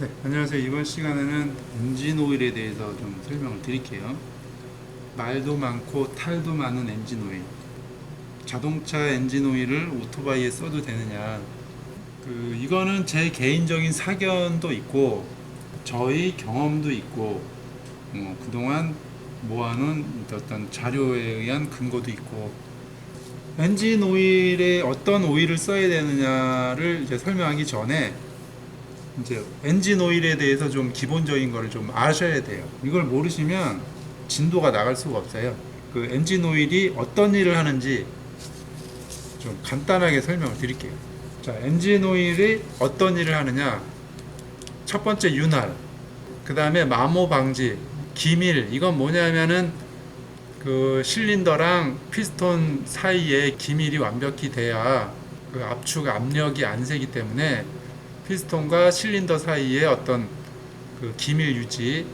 네, 안녕하세요. 이번 시간에는 엔진 오일에 대해서 좀 설명을 드릴게요. 말도 많고 탈도 많은 엔진 오일. 자동차 엔진 오일을 오토바이에 써도 되느냐. 이거는 제 개인적인 사견도 있고, 저희 경험도 있고, 그동안 모아놓은 어떤 자료에 의한 근거도 있고, 엔진 오일에 어떤 오일을 써야 되느냐를 이제 설명하기 전에 이제 엔진 오일에 대해서 좀 기본적인 거를 좀 아셔야 돼요. 이걸 모르시면 진도가 나갈 수가 없어요. 그 엔진 오일이 어떤 일을 하는지 좀 간단하게 설명을 드릴게요. 자, 엔진 오일이 어떤 일을 하느냐? 첫 번째 윤활, 그 다음에 마모 방지, 기밀. 이건 뭐냐면은 그 실린더랑 피스톤 사이에 기밀이 완벽히 돼야 그 압축 압력이 안 새기 때문에 피스톤과 실린더 사이에 어떤 그 기밀 유지,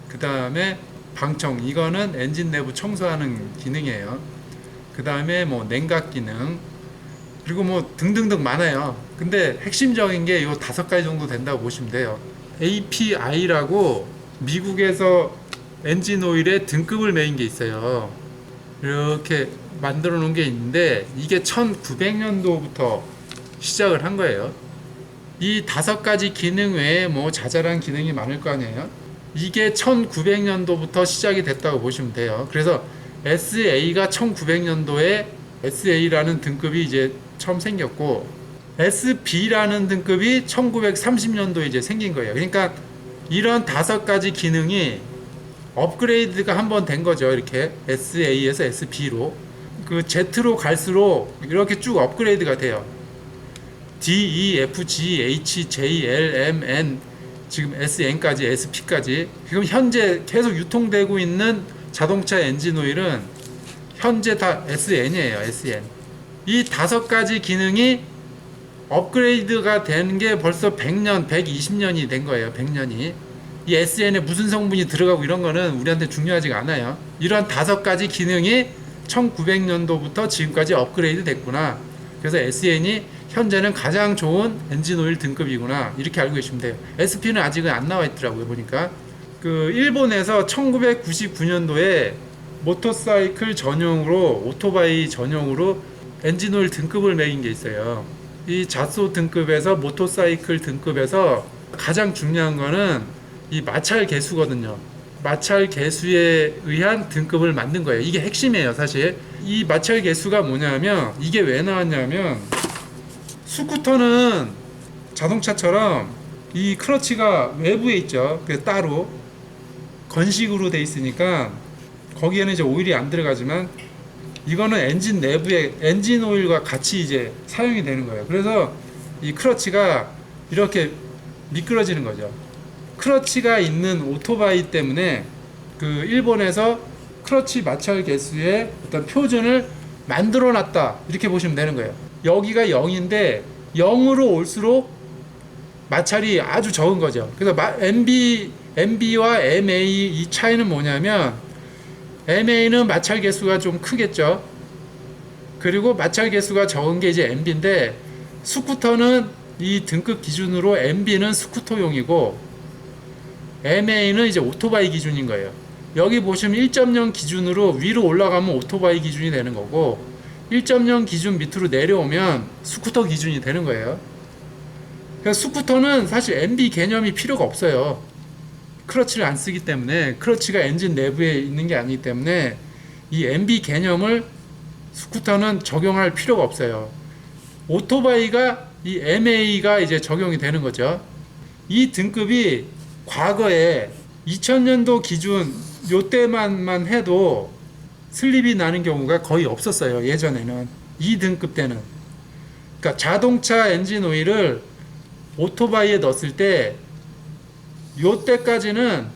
그 다음에 방청, 이거는 엔진 내부 청소하는 기능이에요. 그 다음에 뭐 냉각 기능, 그리고 뭐 등등등 많아요. 근데 핵심적인 게 이 5가지 정도 된다고 보시면 돼요. API라고 미국에서 엔진 오일의 등급을 매긴 게 있어요. 이렇게 만들어 놓은 게 있는데 이게 1900년도부터 시작을 한 거예요. 이 5가지 기능 외에 뭐 자잘한 기능이 많을 거 아니에요. 이게 1900년도부터 시작이 됐다고 보시면 돼요. 그래서 SA가 1900년도에 SA라는 등급이 이제 처음 생겼고, SB라는 등급이 1930년도에 이제 생긴 거예요. 그러니까 이런 5가지 기능이 업그레이드가 한번 된 거죠. 이렇게 SA에서 SB로 그 Z로 갈수록 이렇게 쭉 업그레이드가 돼요. D, E, F, G, H, J, L, M, N, 지금 SN까지, SP까지 지금 현재 계속 유통되고 있는 자동차 엔진 오일은 현재 다 SN이에요. SN. 이 5가지 기능이 업그레이드가 된 게 벌써 100년, 120년이 된 거예요. 100년이. 이 SN에 무슨 성분이 들어가고 이런 거는 우리한테 중요하지가 않아요. 이런 5가지 기능이 1900년도부터 지금까지 업그레이드 됐구나. 그래서 SN이 현재는 가장 좋은 엔진 오일 등급이구나, 이렇게 알고 계시면 돼요. SP는 아직은 안 나와 있더라고요. 보니까 그 일본에서 1999년도에 모터사이클 전용으로, 오토바이 전용으로 엔진 오일 등급을 매긴 게 있어요. 이 자소 등급에서, 모터사이클 등급에서 가장 중요한 거는 이 마찰 계수거든요. 마찰 계수에 의한 등급을 만든 거예요. 이게 핵심이에요. 사실 이 마찰 계수가 뭐냐면, 이게 왜 나왔냐면, 스쿠터는 자동차처럼 이 클러치가 외부에 있죠. 그 따로 건식으로 돼 있으니까 거기에는 이제 오일이 안 들어가지만, 이거는 엔진 내부에 엔진 오일과 같이 이제 사용이 되는 거예요. 그래서 이 클러치가 이렇게 미끄러지는 거죠. 클러치가 있는 오토바이 때문에 그 일본에서 클러치 마찰 개수의 어떤 표준을 만들어 놨다, 이렇게 보시면 되는 거예요. 여기가 0인데 0으로 올수록 마찰이 아주 적은 거죠. 그래서 MB와 MA 이 차이는 뭐냐면, MA는 마찰 개수가 좀 크겠죠. 그리고 마찰 개수가 적은 게 이제 MB인데, 스쿠터는 이 등급 기준으로 MB는 스쿠터용이고 MA는 이제 오토바이 기준인 거예요. 여기 보시면 1.0 기준으로 위로 올라가면 오토바이 기준이 되는 거고, 1.0 기준 밑으로 내려오면 스쿠터 기준이 되는 거예요. 그래서 스쿠터는 사실 MB 개념이 필요가 없어요. 클러치를 안 쓰기 때문에, 클러치가 엔진 내부에 있는 게 아니기 때문에 이 MB 개념을 스쿠터는 적용할 필요가 없어요. 오토바이가 이 MA가 이제 적용이 되는 거죠. 이 등급이 과거에 2000년도 기준 요때만 해도 슬립이 나는 경우가 거의 없었어요. 예전에는 이 등급 때는. 그러니까 자동차 엔진 오일을 오토바이에 넣었을 때 요때까지는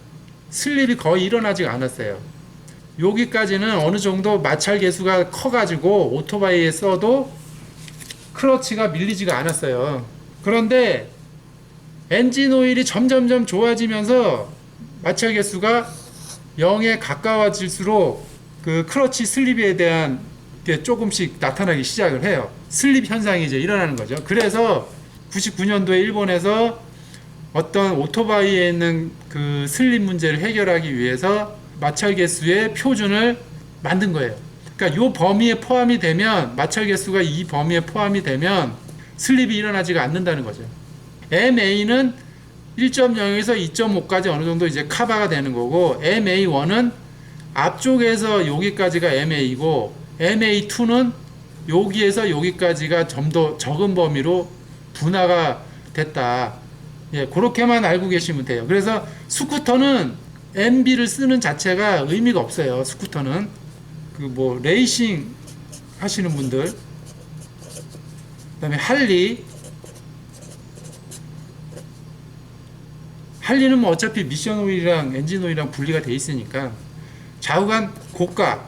슬립이 거의 일어나지 않았어요. 여기까지는 어느 정도 마찰 계수가 커가지고 오토바이에 써도 클러치가 밀리지가 않았어요. 그런데 엔진 오일이 점점점 좋아지면서 마찰 계수가 0에 가까워질수록 그 클러치 슬립에 대한 게 조금씩 나타나기 시작을 해요. 슬립 현상이 이제 일어나는 거죠. 그래서 99년도에 일본에서 어떤 오토바이에 있는 그 슬립 문제를 해결하기 위해서 마찰 개수의 표준을 만든 거예요. 그러니까 이 범위에 포함이 되면, 마찰 개수가 이 범위에 포함이 되면 슬립이 일어나지가 않는다는 거죠. MA는 1.0에서 2.5까지 어느 정도 이제 커버가 되는 거고, MA1은 앞쪽에서 여기까지가 MA고, MA2는 여기에서 여기까지가 좀 더 적은 범위로 분화가 됐다. 예, 그렇게만 알고 계시면 돼요. 그래서 스쿠터는 MB를 쓰는 자체가 의미가 없어요. 스쿠터는 그 뭐 레이싱 하시는 분들, 그다음에 할리는 뭐 어차피 미션 오일이랑 엔진 오일이랑 분리가 돼 있으니까. 좌우간 고가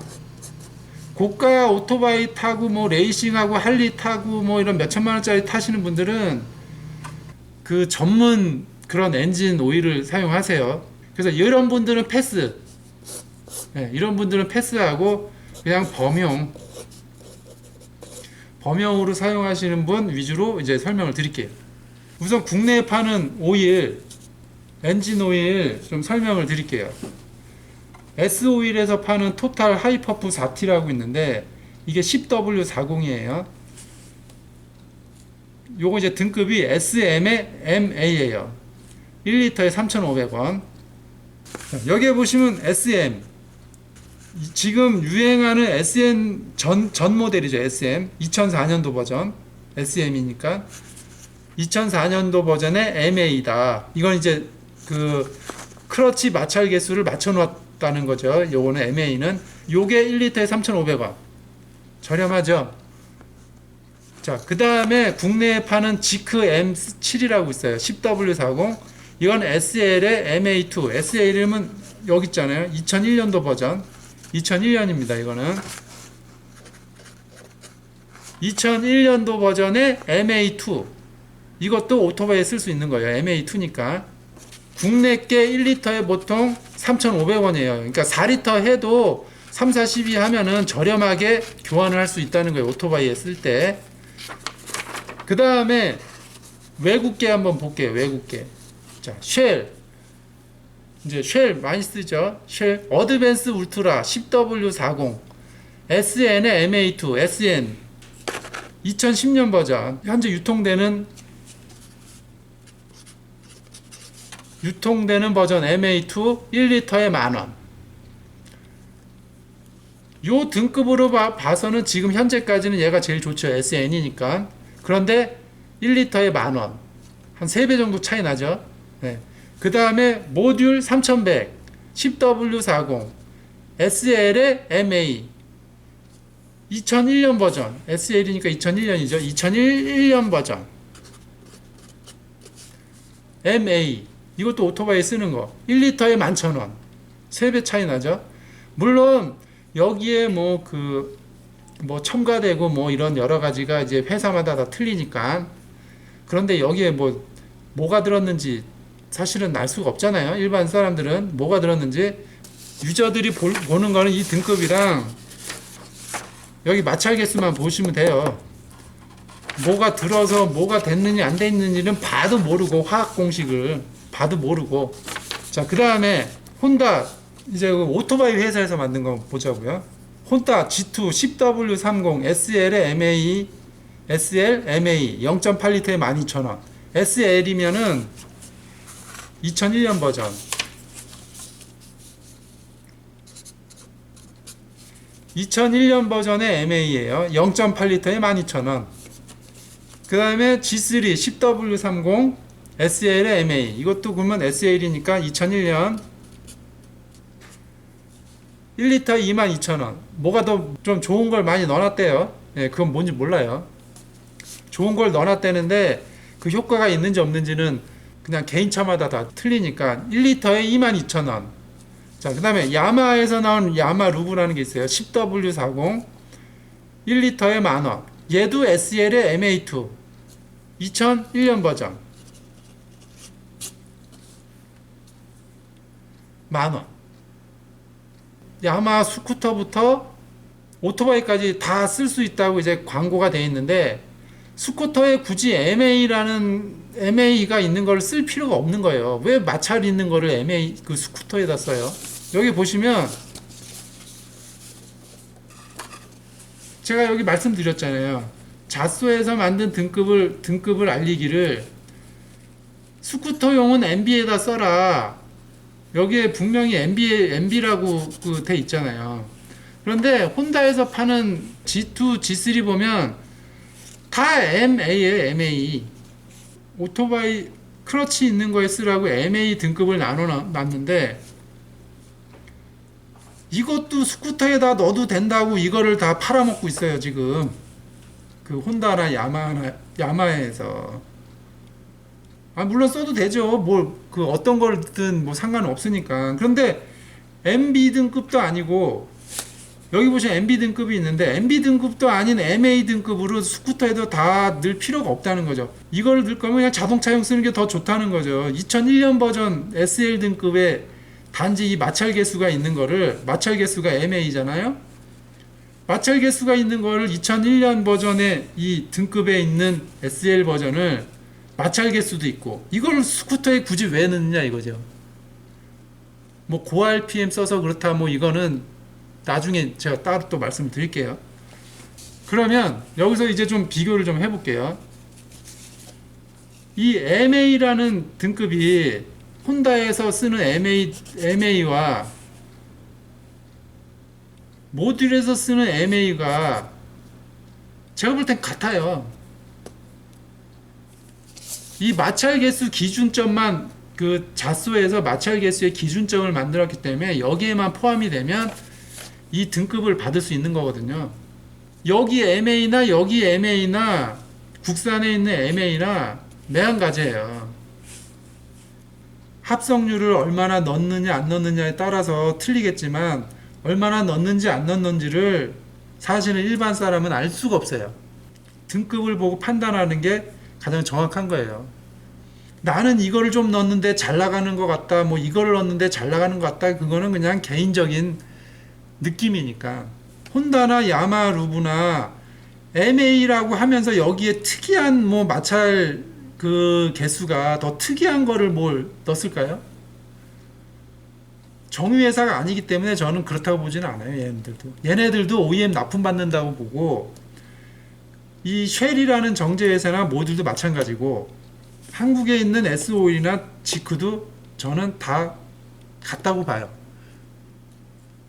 오토바이 타고 뭐 레이싱하고 할리 타고 뭐 이런 몇천만 원짜리 타시는 분들은 그 전문 그런 엔진 오일을 사용하세요. 그래서 이런 분들은 패스. 네, 이런 분들은 패스하고 그냥 범용으로 사용하시는 분 위주로 이제 설명을 드릴게요. 우선 국내에 파는 오일, 엔진 오일 좀 설명을 드릴게요. S오일에서 파는 토탈 하이퍼프 4T라고 있는데 이게 10W40이에요. 요거 이제 등급이 SM의 MA예요. 1리터에 3,500원. 여기에 보시면 SM, 지금 유행하는 SM 전 모델이죠. SM 2004년도 버전 SM이니까 2004년도 버전의 MA다. 이건 이제 그 크러치 마찰 개수를 맞춰놨다는 거죠. 요거는 MA는 요게 1리터에 3,500원. 저렴하죠. 자, 그 다음에 국내에 파는 지크 M7이라고 있어요. 10W40. 이건 SL의 MA2. SL은 여기 있잖아요. 2001년도 버전. 2001년입니다. 이거는 2001년도 버전의 MA2. 이것도 오토바이에 쓸 수 있는 거예요. MA2니까. 국내께 1리터에 보통 3,500원이에요. 그러니까 4리터 해도 3, 40이 하면은 저렴하게 교환을 할 수 있다는 거예요. 오토바이에 쓸 때. 그 다음에 외국계 한번 볼게요. 외국계. 자, 쉘. 이제 쉘 많이 쓰죠. 쉘 어드밴스 울트라 10W40 SN의 MA2 SN 2010년 버전. 현재 유통되는 버전 MA2 1리터에 만원. 요 등급으로 봐서는 지금 현재까지는 얘가 제일 좋죠. SN이니까. 그런데 1리터에 만원. 한 3배 정도 차이 나죠. 네. 그 다음에 모듈 3100 10W40 SL의 MA 2001년 버전. SL이니까 2001년이죠. 2001년 버전 MA, 이것도 오토바이에 쓰는 거 1리터에 11,000원. 3배 차이 나죠. 물론 여기에 뭐 첨가되고 뭐 이런 여러 가지가 이제 회사마다 다 틀리니까. 그런데 여기에 뭐가 들었는지 사실은 알 수가 없잖아요. 일반 사람들은 뭐가 들었는지. 유저들이 보는 거는 이 등급이랑 여기 마찰 개수만 보시면 돼요. 뭐가 들어서 뭐가 됐느냐 안 됐느냐는 봐도 모르고, 화학 공식을 봐도 모르고. 자, 그 다음에 혼다, 이제 오토바이 회사에서 만든 거 보자고요. 혼다 G2 10W30 SL의 MA SL MA 0.8리터에 12,000원. SL이면은 2001년 버전. 2001년 버전의 MA예요. 0.8리터에 12,000원. 그 다음에 G3 10W30 SL의 MA. 이것도 그러면 SL이니까 2001년 1리터 22,000원. 뭐가 더 좀 좋은 걸 많이 넣어놨대요. 예, 그건 뭔지 몰라요. 좋은 걸 넣어놨다는데 그 효과가 있는지 없는지는 그냥 개인차마다 다 틀리니까 1리터에 22,000원. 자, 그 다음에 야마에서 나온 야마 루브라는 게 있어요. 10W40 1리터에 만원. 얘도 SL의 MA2 2001년 버전 만원. 야마 스쿠터부터 오토바이까지 다 쓸 수 있다고 이제 광고가 되어 있는데 스쿠터에 굳이 MA가 있는 걸 쓸 필요가 없는 거예요. 왜 마찰 있는 거를 MA 그 스쿠터에다 써요? 여기 보시면 제가 여기 말씀드렸잖아요. 자소에서 만든 등급을 알리기를 스쿠터용은 MB에다 써라. 여기에 분명히 MB라고 돼 있잖아요. 그런데 혼다에서 파는 G2, G3 보면 다 MA예요, MA. 오토바이 클러치 있는 거에 쓰라고 MA 등급을 나눠놨는데 이것도 스쿠터에다 넣어도 된다고 이거를 다 팔아먹고 있어요, 지금. 그 혼다나 야마하에서. 물론 써도 되죠. 그 어떤 걸든 뭐 상관은 없으니까. 그런데 MB 등급도 아니고 여기 보시면 MB 등급이 있는데 MB 등급도 아닌 MA 등급으로 스쿠터에도 다 넣을 필요가 없다는 거죠. 이걸 넣을 거면 그냥 자동차용 쓰는 게 더 좋다는 거죠. 2001년 버전 SL 등급에 단지 이 마찰 개수가 있는 거를, 마찰 개수가 MA잖아요. 마찰 개수가 있는 거를 2001년 버전의 이 등급에 있는 SL 버전을 마찰 개수도 있고 이걸 스쿠터에 굳이 왜 넣느냐 이거죠. 뭐 고 RPM 써서 그렇다 뭐 이거는 나중에 제가 따로 또 말씀드릴게요. 그러면 여기서 이제 좀 비교를 좀 해볼게요. 이 MA라는 등급이 혼다에서 쓰는 MA와 모듈에서 쓰는 MA가 제가 볼 땐 같아요. 이 마찰 개수 기준점만 그 자소에서 마찰 개수의 기준점을 만들었기 때문에 여기에만 포함이 되면 이 등급을 받을 수 있는 거거든요. 여기 MA나 국산에 있는 MA나 매한가지예요. 합성률을 얼마나 넣느냐 안 넣느냐에 따라서 틀리겠지만 얼마나 넣는지 안 넣는지를 사실은 일반 사람은 알 수가 없어요. 등급을 보고 판단하는 게 가장 정확한 거예요. 나는 이거를 좀 넣었는데 잘 나가는 것 같다, 뭐 이거를 넣었는데 잘 나가는 것 같다, 그거는 그냥 개인적인 느낌이니까. 혼다나 야마 루브나 MA라고 하면서 여기에 특이한 뭐 마찰 그 개수가 더 특이한 거를 뭘 넣었을까요? 정유회사가 아니기 때문에 저는 그렇다고 보지는 않아요. 얘네들도 OEM 납품받는다고 보고, 이 쉘이라는 정제회사나 모듈도 마찬가지고 한국에 있는 S-오일이나 지크도 저는 다 같다고 봐요.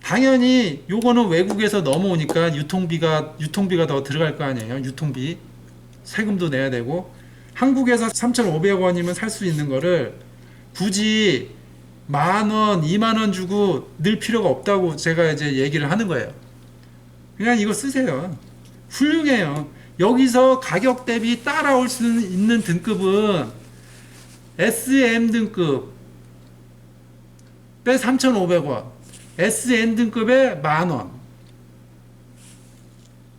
당연히 요거는 외국에서 넘어오니까 유통비가 더 들어갈 거 아니에요. 유통비 세금도 내야 되고, 한국에서 3,500원이면 살 수 있는 거를 굳이 10,000원, 20,000원 주고 넣을 필요가 없다고 제가 이제 얘기를 하는 거예요. 그냥 이거 쓰세요. 훌륭해요. 여기서 가격 대비 따라올 수 있는 등급은 SM 등급 빼 3,500원, SN 등급에 10,000원.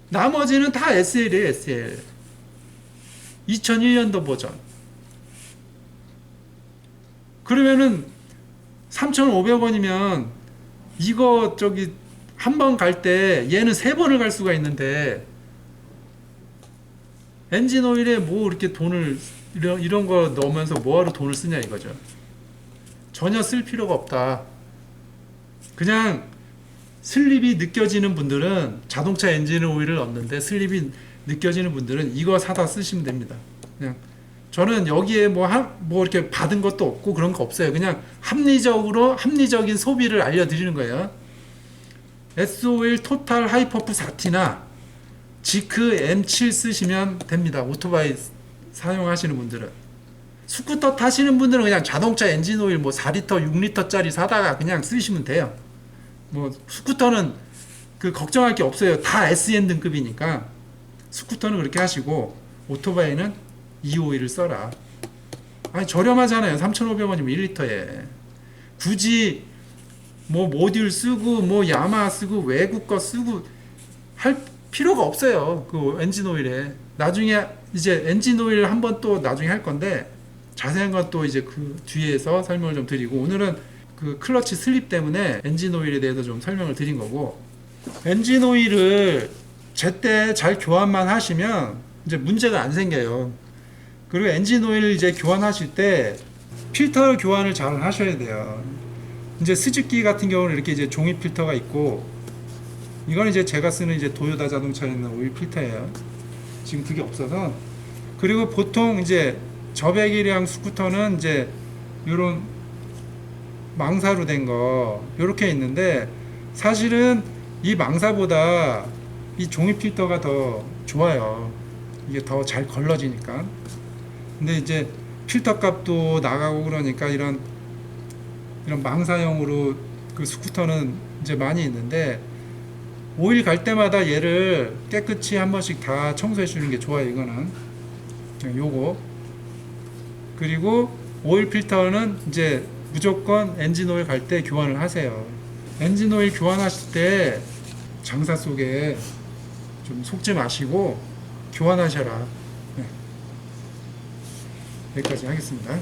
나머지는 다 SL이에요, SL. 2001년도 버전. 그러면은 3,500원이면 이거 저기 한 번 갈 때 얘는 3번을 갈 수가 있는데, 엔진 오일에 뭐 이렇게 돈을 이런 거 넣으면서 뭐하러 돈을 쓰냐 이거죠. 전혀 쓸 필요가 없다. 그냥 슬립이 느껴지는 분들은, 자동차 엔진 오일을 넣는데 슬립이 느껴지는 분들은 이거 사다 쓰시면 됩니다. 그냥 저는 여기에 뭐 이렇게 받은 것도 없고 그런 거 없어요. 그냥 합리적인 소비를 알려드리는 거예요. S-오일 토탈 하이퍼프 4T나 지크 M7 쓰시면 됩니다. 오토바이 사용하시는 분들은. 스쿠터 타시는 분들은 그냥 자동차 엔진 오일 뭐 4리터, 6리터짜리 사다가 그냥 쓰시면 돼요. 뭐 스쿠터는 그 걱정할 게 없어요. 다 SN 등급이니까 스쿠터는 그렇게 하시고, 오토바이는 E-오일을 써라. 아니 저렴하잖아요. 3,500원이면 1리터에. 굳이 뭐 모듈 쓰고 뭐 야마 쓰고 외국 거 쓰고 할 필요가 없어요. 그 엔진 오일에. 나중에 이제 엔진 오일 한번 또 나중에 할 건데 자세한 건 또 이제 그 뒤에서 설명을 좀 드리고, 오늘은 그 클러치 슬립 때문에 엔진 오일에 대해서 좀 설명을 드린 거고, 엔진 오일을 제때 잘 교환만 하시면 이제 문제가 안 생겨요. 그리고 엔진 오일 이제 교환하실 때 필터 교환을 잘 하셔야 돼요. 이제 스즈키 같은 경우는 이렇게 이제 종이 필터가 있고, 이건 이제 제가 쓰는 이제 도요타 자동차에 있는 오일 필터예요. 지금 그게 없어서. 그리고 보통 이제 저배기량 스쿠터는 이제 요런 망사로 된 거 요렇게 있는데, 사실은 이 망사보다 이 종이 필터가 더 좋아요. 이게 더 잘 걸러지니까. 근데 이제 필터 값도 나가고 그러니까 이런 망사형으로 그 스쿠터는 이제 많이 있는데, 오일 갈 때마다 얘를 깨끗이 한 번씩 다 청소해 주는 게 좋아요. 이거는 요거. 그리고 오일 필터는 이제 무조건 엔진 오일 갈 때 교환을 하세요. 엔진 오일 교환하실 때 장사 속에 좀 속지 마시고 교환하셔라. 네. 여기까지 하겠습니다.